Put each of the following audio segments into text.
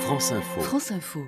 France Info. France Info.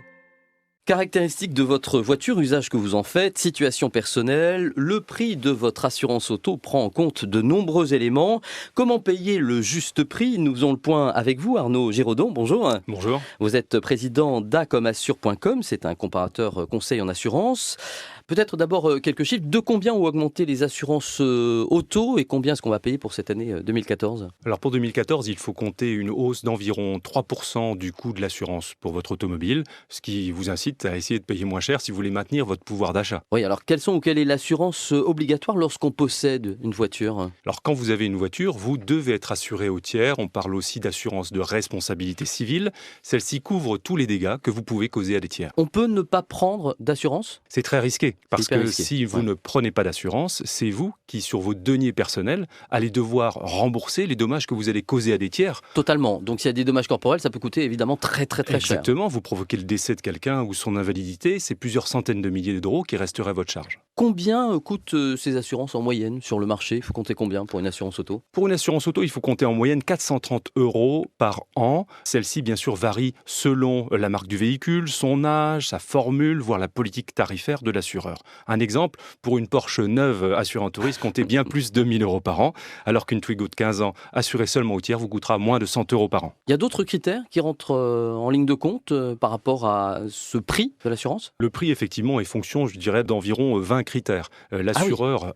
Caractéristiques de votre voiture, usage que vous en faites, situation personnelle, le prix de votre assurance auto prend en compte de nombreux éléments. Comment payer le juste prix? Nous faisons le point avec vous, Arnaud Giraudon. Bonjour. Bonjour. Vous êtes président d'Acomassure.com, c'est un comparateur conseil en assurance. Peut-être d'abord quelques chiffres. De combien ont augmenté les assurances auto et combien est-ce qu'on va payer pour cette année 2014? Alors pour 2014, il faut compter une hausse d'environ 3% du coût de l'assurance pour votre automobile, ce qui vous incite à essayer de payer moins cher si vous voulez maintenir votre pouvoir d'achat. Oui, alors quelle est l'assurance obligatoire lorsqu'on possède une voiture? Alors quand vous avez une voiture, vous devez être assuré au tiers. On parle aussi d'assurance de responsabilité civile. Celle-ci couvre tous les dégâts que vous pouvez causer à des tiers. On peut ne pas prendre d'assurance? C'est très risqué, parce que risqué. si vous ne prenez pas d'assurance, c'est vous qui, sur vos deniers personnels, allez devoir rembourser les dommages que vous allez causer à des tiers. Totalement. Donc s'il y a des dommages corporels, ça peut coûter évidemment très cher. Exactement, vous provoquez le décès de quelqu'un ou son invalidité, c'est plusieurs centaines de milliers d'euros qui resteraient à votre charge. Combien coûtent ces assurances en moyenne sur le marché? Il faut compter combien pour une assurance auto? Pour une assurance auto, il faut compter en moyenne 430 € par an. Celle-ci, bien sûr, varie selon la marque du véhicule, son âge, sa formule, voire la politique tarifaire de l'assureur. Un exemple, pour une Porsche neuve assurée en touriste, comptez bien plus de 1 000 € par an, alors qu'une Twingo de 15 ans assurée seulement au tiers vous coûtera moins de 100 € par an. Il y a d'autres critères qui rentrent en ligne de compte par rapport à ce prix de l'assurance? Le prix, effectivement, est fonction, je dirais, d'environ 20 critères. L'assureur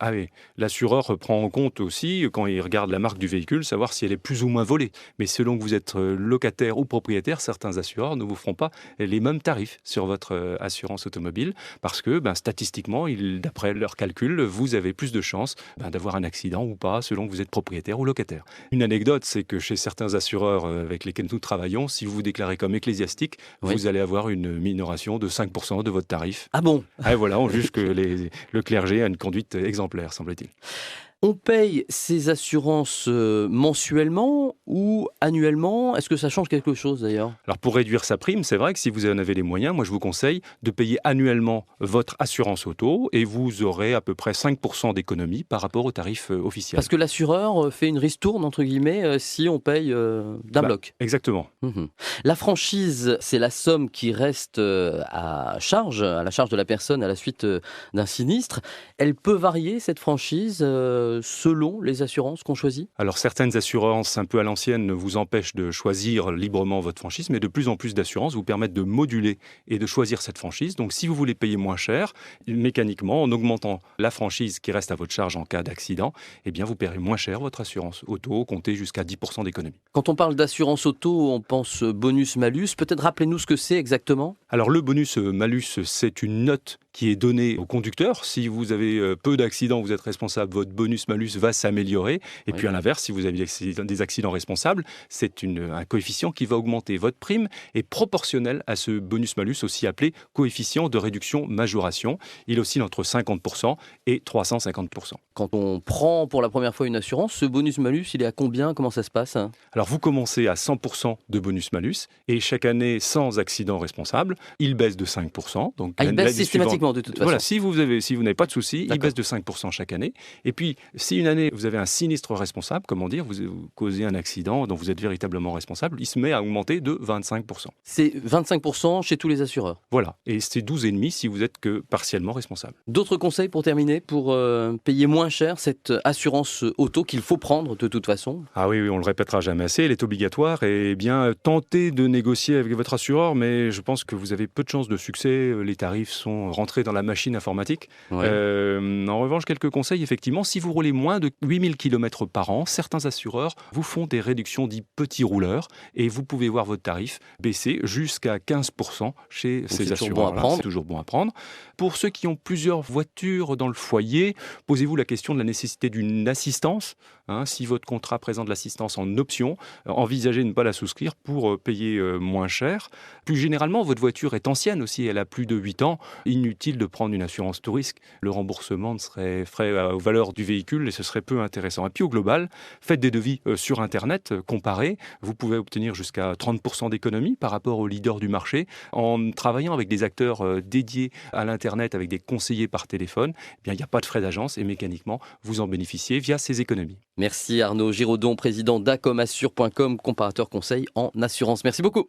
prend en compte aussi, quand il regarde la marque du véhicule, savoir si elle est plus ou moins volée. Mais selon que vous êtes locataire ou propriétaire, certains assureurs ne vous feront pas les mêmes tarifs sur votre assurance automobile parce que, statistiquement, d'après leurs calculs, vous avez plus de chances d'avoir un accident ou pas, selon que vous êtes propriétaire ou locataire. Une anecdote, c'est que chez certains assureurs avec lesquels nous travaillons, si vous vous déclarez comme ecclésiastique, vous allez avoir une minoration de 5% de votre tarif. Ah bon? Voilà, on juge que le clergé a une conduite exemplaire, semble-t-il. On paye ces assurances mensuellement ou annuellement? Est-ce que ça change quelque chose d'ailleurs? Alors pour réduire sa prime, c'est vrai que si vous en avez les moyens, moi je vous conseille de payer annuellement votre assurance auto et vous aurez à peu près 5% d'économie par rapport au tarif officiel. Parce que l'assureur fait une ristourne entre guillemets si on paye d'un bloc. Exactement. La franchise, c'est la somme qui reste à la charge de la personne à la suite d'un sinistre. Elle peut varier cette franchise selon les assurances qu'on choisit? Alors certaines assurances un peu à l'ancienne vous empêchent de choisir librement votre franchise, mais de plus en plus d'assurances vous permettent de moduler et de choisir cette franchise. Donc si vous voulez payer moins cher, mécaniquement, en augmentant la franchise qui reste à votre charge en cas d'accident, vous paierez moins cher votre assurance auto, comptez jusqu'à 10% d'économie. Quand on parle d'assurance auto, on pense bonus-malus. Peut-être rappelez-nous ce que c'est exactement? Alors le bonus-malus, c'est une note qui est donnée au conducteur. Si vous avez peu d'accidents, vous êtes responsable, votre bonus-malus va s'améliorer. Et puis à l'inverse, si vous avez des accidents responsables, c'est un coefficient qui va augmenter. Votre prime est proportionnelle à ce bonus-malus, aussi appelé coefficient de réduction-majoration. Il oscille entre 50% et 350%. Quand on prend pour la première fois une assurance, ce bonus-malus, il est à combien? Comment ça se passe? Alors vous commencez à 100% de bonus-malus et chaque année, sans accident responsable, il baisse de 5%. Donc il baisse systématiquement de toute façon. Voilà, si vous n'avez pas de soucis, il baisse de 5% chaque année. Et puis, si une année, vous avez un sinistre responsable, comment dire, vous causez un accident dont vous êtes véritablement responsable, il se met à augmenter de 25%. C'est 25% chez tous les assureurs? Voilà, et c'est 12,5% si vous êtes que partiellement responsable. D'autres conseils pour terminer, pour payer moins cher cette assurance auto qu'il faut prendre de toute façon? Ah oui, on le répétera jamais assez, elle est obligatoire. Et bien, tentez de négocier avec votre assureur, mais je pense que vous avez peu de chances de succès. Les tarifs sont rentrés dans la machine informatique. Ouais. En revanche, quelques conseils, effectivement, si vous roulez moins de 8000 km par an, certains assureurs vous font des réductions dits petits rouleurs et vous pouvez voir votre tarif baisser jusqu'à 15% chez ces assureurs-là. C'est toujours bon à prendre. Pour ceux qui ont plusieurs voitures dans le foyer, posez-vous la question de la nécessité d'une assistance. Si votre contrat présente l'assistance en option, envisagez de ne pas la souscrire pour payer moins cher. Plus généralement, votre voiture est ancienne aussi, elle a plus de 8 ans. Inutile de prendre une assurance tout risque. Le remboursement serait frais aux valeurs du véhicule et ce serait peu intéressant. Et puis au global, faites des devis sur Internet, comparez. Vous pouvez obtenir jusqu'à 30% d'économie par rapport aux leaders du marché. En travaillant avec des acteurs dédiés à l'Internet, avec des conseillers par téléphone, il n'y a pas de frais d'agence et mécaniquement, vous en bénéficiez via ces économies. Merci Arnaud Giraudon, président d'Acomassure.com, comparateur conseil en assurance. Merci beaucoup.